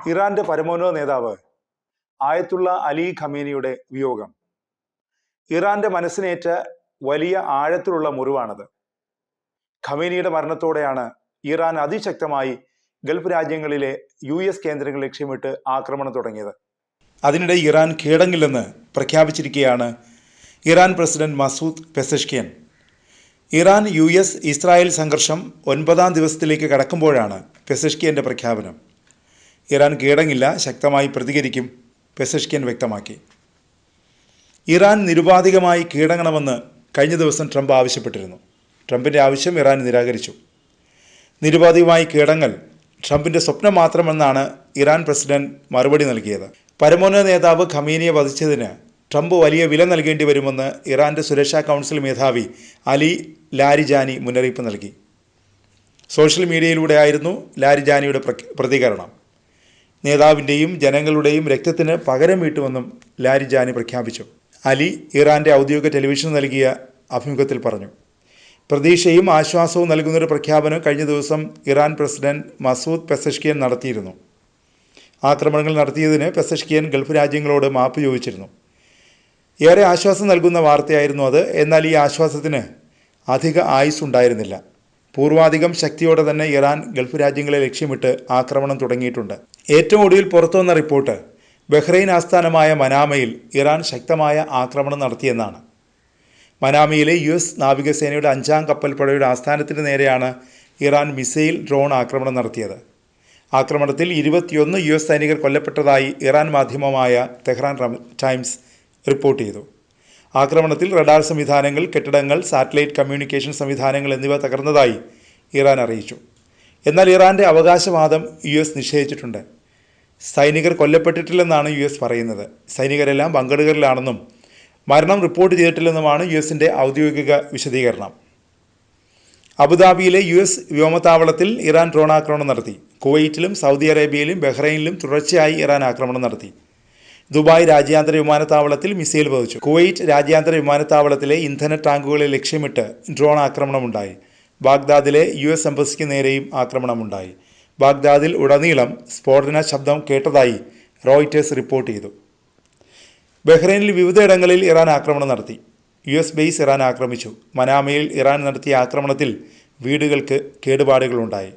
ഇറാന്റെ പരമോന്നത നേതാവ് ആയത്തുള്ള അലി ഖമേനിയുടെ വിയോഗം ഇറാന്റെ മനസ്സിനേറ്റ വലിയ ആഴത്തിലുള്ള മുറിവാണത്. ഖമേനിയുടെ മരണത്തോടെയാണ് ഇറാൻ അതിശക്തമായി ഗൾഫ് രാജ്യങ്ങളിലെ US കേന്ദ്രങ്ങൾ ലക്ഷ്യമിട്ട് ആക്രമണം തുടങ്ങിയത്. അതിനിടെ ഇറാൻ കീഴടങ്ങില്ലെന്ന് പ്രഖ്യാപിച്ചിരിക്കുകയാണ് Iran president Masoud പെസഷ്കിയൻ. Iran US Israel സംഘർഷം 9ാം ദിവസത്തിലേക്ക് കടക്കുമ്പോഴാണ് പെസഷ്കിയന്റെ പ്രഖ്യാപനം. ഇറാൻ കീഴടങ്ങില്ല, ശക്തമായി പ്രതികരിക്കും, പെസഷ്കിയൻ വ്യക്തമാക്കി. ഇറാൻ നിരുപാധികമായി കീഴടങ്ങണമെന്ന് കഴിഞ്ഞ ദിവസം ട്രംപ് ആവശ്യപ്പെട്ടിരുന്നു. ട്രംപിൻ്റെ ആവശ്യം ഇറാൻ നിരാകരിച്ചു. നിരുപാധികമായി കീഴടങ്ങൽ ട്രംപിൻ്റെ സ്വപ്നം മാത്രമെന്നാണ് ഇറാൻ പ്രസിഡന്റ് മറുപടി നൽകിയത്. പരമോന്നത നേതാവ് ഖമേനിയെ വധിച്ചതിന് ട്രംപ് വലിയ വില നൽകേണ്ടി വരുമെന്ന് ഇറാൻ്റെ സുരക്ഷാ കൗൺസിൽ മേധാവി അലി ലാരിജാനി മുന്നറിയിപ്പ് നൽകി. സോഷ്യൽ മീഡിയയിലൂടെയായിരുന്നു ലാരിജാനിയുടെ പ്രതികരണം. നേതാവിൻ്റെയും ജനങ്ങളുടെയും രക്തത്തിന് പകരം വീട്ടുമെന്നും ലാരിജാനി പ്രഖ്യാപിച്ചു. അലി ഇറാൻ്റെ ഔദ്യോഗിക ടെലിവിഷന് നൽകിയ അഭിമുഖത്തിൽ പറഞ്ഞു. പ്രതീക്ഷയും ആശ്വാസവും നൽകുന്നൊരു പ്രഖ്യാപനം കഴിഞ്ഞ ദിവസം ഇറാൻ പ്രസിഡന്റ് മസൂദ് പെസഷ്കിയൻ നടത്തിയിരുന്നു. ആക്രമണങ്ങൾ നടത്തിയതിന് പെസഷ്കിയൻ ഗൾഫ് രാജ്യങ്ങളോട് മാപ്പ് ചോദിച്ചിരുന്നു. ഏറെ ആശ്വാസം നൽകുന്ന വാർത്തയായിരുന്നു അത്. എന്നാൽ ഈ ആശ്വാസത്തിന് അധിക ആയുസ് ഉണ്ടായിരുന്നില്ല. പൂർവാധികം ശക്തിയോടെ തന്നെ ഇറാൻ ഗൾഫ് രാജ്യങ്ങളെ ലക്ഷ്യമിട്ട് ആക്രമണം തുടങ്ങിയിട്ടുണ്ട്. ഏറ്റവും ഒടുവിൽ പുറത്തുവന്ന റിപ്പോർട്ട് ബഹ്റൈൻ ആസ്ഥാനമായ മനാമയിൽ ഇറാൻ ശക്തമായ ആക്രമണം നടത്തിയെന്നാണ്. മനാമയിലെ US നാവികസേനയുടെ 5ാം കപ്പൽപ്പടയുടെ ആസ്ഥാനത്തിന് നേരെയാണ് ഇറാൻ മിസൈൽ ഡ്രോൺ ആക്രമണം നടത്തിയത്. ആക്രമണത്തിൽ 21 US സൈനികർ കൊല്ലപ്പെട്ടതായി ഇറാൻ മാധ്യമമായ തെഹ്റാൻ ടൈംസ് റിപ്പോർട്ട് ചെയ്തു. ആക്രമണത്തിൽ റഡാർ സംവിധാനങ്ങൾ, കെട്ടിടങ്ങൾ, സാറ്റലൈറ്റ് കമ്മ്യൂണിക്കേഷൻ സംവിധാനങ്ങൾ എന്നിവ തകർന്നതായി ഇറാൻ അറിയിച്ചു. എന്നാൽ ഇറാൻ്റെ അവകാശവാദം US നിഷേധിച്ചിട്ടുണ്ട്. സൈനികർ കൊല്ലപ്പെട്ടിട്ടില്ലെന്നാണ് US പറയുന്നത്. സൈനികരെല്ലാം ബങ്കറുകളിലാണെന്നും മരണം റിപ്പോർട്ട് ചെയ്തിട്ടില്ലെന്നുമാണ് USൻ്റെ ഔദ്യോഗിക വിശദീകരണം. അബുദാബിയിലെ US വ്യോമത്താവളത്തിൽ ഇറാൻ ഡ്രോൺ ആക്രമണം നടത്തി. കുവൈറ്റിലും സൗദി അറേബ്യയിലും ബഹ്റൈനിലും തുടർച്ചയായി ഇറാൻ ആക്രമണം നടത്തി. ദുബായ് രാജ്യാന്തര വിമാനത്താവളത്തിൽ മിസൈൽ പതിച്ചു. കുവൈറ്റ് രാജ്യാന്തര വിമാനത്താവളത്തിലെ ഇന്ധന ടാങ്കുകളെ ലക്ഷ്യമിട്ട് ഡ്രോൺ ആക്രമണമുണ്ടായി. ബാഗ്ദാദിലെ US എംബസിക്ക് നേരെയും ആക്രമണമുണ്ടായി. ബാഗ്ദാദിൽ ഉടനീളം സ്ഫോടന ശബ്ദം കേട്ടതായി റോയിറ്റേഴ്സ് റിപ്പോർട്ട് ചെയ്തു. ബഹ്റൈനിൽ വിവിധയിടങ്ങളിൽ ഇറാൻ ആക്രമണം നടത്തി. US ബേസ് ഇറാൻ ആക്രമിച്ചു. മനാമയിൽ ഇറാൻ നടത്തിയ ആക്രമണത്തിൽ വീടുകൾക്ക് കേടുപാടുകളുണ്ടായി.